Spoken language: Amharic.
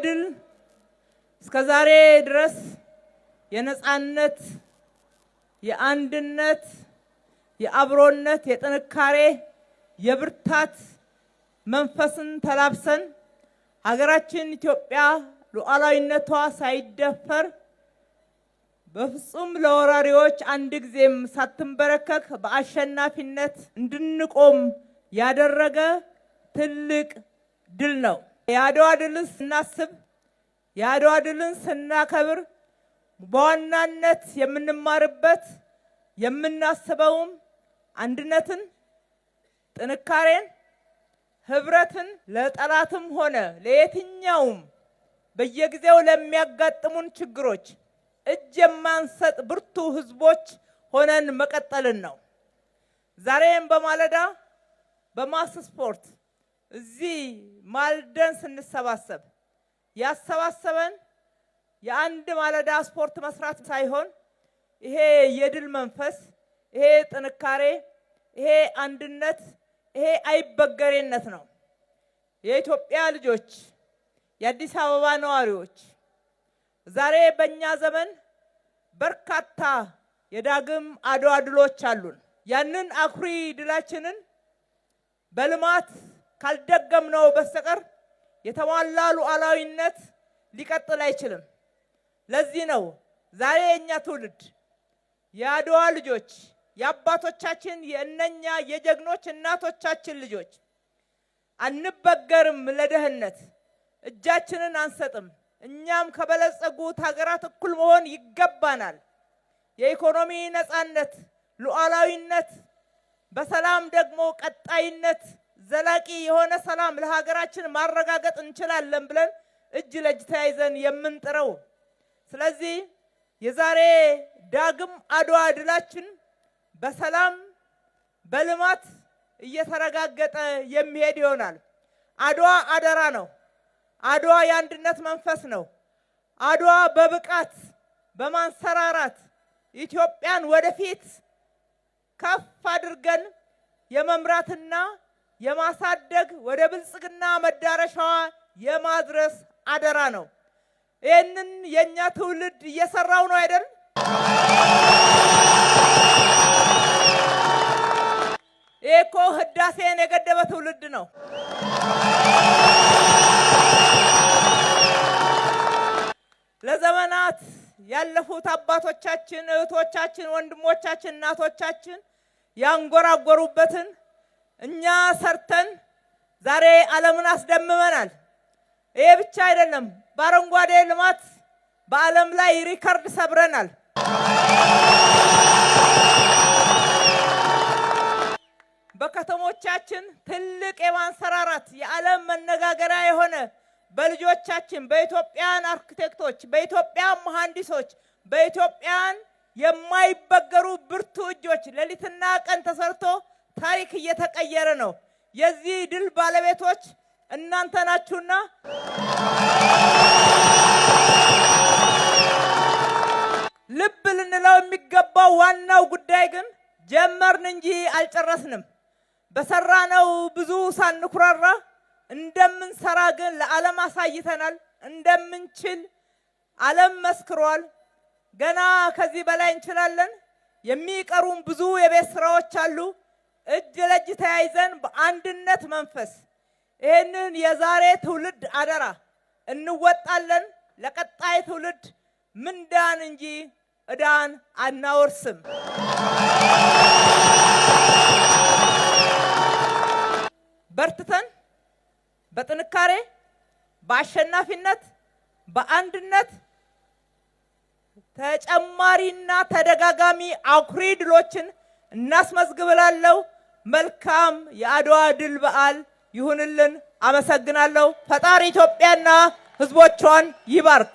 ድል እስከዛሬ ድረስ የነጻነት፣ የአንድነት፣ የአብሮነት፣ የጥንካሬ፣ የብርታት መንፈስን ተላብሰን ሀገራችን ኢትዮጵያ ሉዓላዊነቷ ሳይደፈር በፍጹም ለወራሪዎች አንድ ጊዜም ሳትንበረከክ በአሸናፊነት እንድንቆም ያደረገ ትልቅ ድል ነው። የአድዋ ድልን ስናስብ፣ የአድዋ ድልን ስናከብር በዋናነት የምንማርበት የምናስበውም አንድነትን፣ ጥንካሬን፣ ህብረትን ለጠላትም ሆነ ለየትኛውም በየጊዜው ለሚያጋጥሙን ችግሮች እጅ የማንሰጥ ብርቱ ህዝቦች ሆነን መቀጠልን ነው። ዛሬም በማለዳ በማስ ስፖርት እዚህ ማልደን ስንሰባሰብ ያሰባሰበን የአንድ ማለዳ ስፖርት መስራት ሳይሆን ይሄ የድል መንፈስ፣ ይሄ ጥንካሬ፣ ይሄ አንድነት፣ ይሄ አይበገሬነት ነው። የኢትዮጵያ ልጆች፣ የአዲስ አበባ ነዋሪዎች ዛሬ በእኛ ዘመን በርካታ የዳግም አድዋ ድሎች አሉን። ያንን አኩሪ ድላችንን በልማት ካልደገምነው በስተቀር የተሟላ ሉዓላዊነት ሊቀጥል አይችልም። ለዚህ ነው ዛሬ የኛ ትውልድ የአድዋ ልጆች የአባቶቻችን የእነኛ የጀግኖች እናቶቻችን ልጆች አንበገርም፣ ለደህንነት እጃችንን አንሰጥም፣ እኛም ከበለጸጉት ሀገራት እኩል መሆን ይገባናል፣ የኢኮኖሚ ነጻነት፣ ሉዓላዊነት፣ በሰላም ደግሞ ቀጣይነት፣ ዘላቂ የሆነ ሰላም ለሀገራችን ማረጋገጥ እንችላለን ብለን እጅ ለእጅ ተያይዘን የምንጥረው። ስለዚህ የዛሬ ዳግም አድዋ ድላችን በሰላም በልማት እየተረጋገጠ የሚሄድ ይሆናል። አድዋ አደራ ነው። አድዋ የአንድነት መንፈስ ነው። አድዋ በብቃት በማንሰራራት ኢትዮጵያን ወደፊት ከፍ አድርገን የመምራትና የማሳደግ ወደ ብልጽግና መዳረሻዋ የማድረስ አደራ ነው። ይህንን የኛ ትውልድ እየሰራው ነው አይደል? እኮ ህዳሴን የገደበ ትውልድ ነው። ለዘመናት ያለፉት አባቶቻችን፣ እህቶቻችን፣ ወንድሞቻችን፣ እናቶቻችን ያንጎራጎሩበትን እኛ ሰርተን ዛሬ ዓለምን አስደምመናል። ይሄ ብቻ አይደለም፣ በአረንጓዴ ልማት በዓለም ላይ ሪከርድ ሰብረናል። በከተሞቻችን ትልቅ የማንሰራራት የዓለም መነጋገሪያ የሆነ በልጆቻችን በኢትዮጵያን አርኪቴክቶች፣ በኢትዮጵያን መሐንዲሶች፣ በኢትዮጵያን የማይበገሩ ብርቱ እጆች ሌሊትና ቀን ተሰርቶ ታሪክ እየተቀየረ ነው። የዚህ ድል ባለቤቶች እናንተ ናችሁና ልብ ልንለው የሚገባው ዋናው ጉዳይ ግን ጀመርን እንጂ አልጨረስንም። በሰራነው ብዙ ሳንኩራራ እንደምንሰራ ግን ለዓለም አሳይተናል። እንደምንችል ዓለም መስክሯል። ገና ከዚህ በላይ እንችላለን። የሚቀሩን ብዙ የቤት ስራዎች አሉ። እጅ ለእጅ ተያይዘን በአንድነት መንፈስ ይህንን የዛሬ ትውልድ አደራ እንወጣለን። ለቀጣይ ትውልድ ምንዳን እንጂ ዕዳን አናወርስም። በርትተን በጥንካሬ በአሸናፊነት በአንድነት ተጨማሪና ተደጋጋሚ አኩሪ ድሎችን እናስመዝግብላለሁ። መልካም የአድዋ ድል በዓል ይሁንልን። አመሰግናለሁ። ፈጣሪ ኢትዮጵያና ሕዝቦቿን ይባርክ።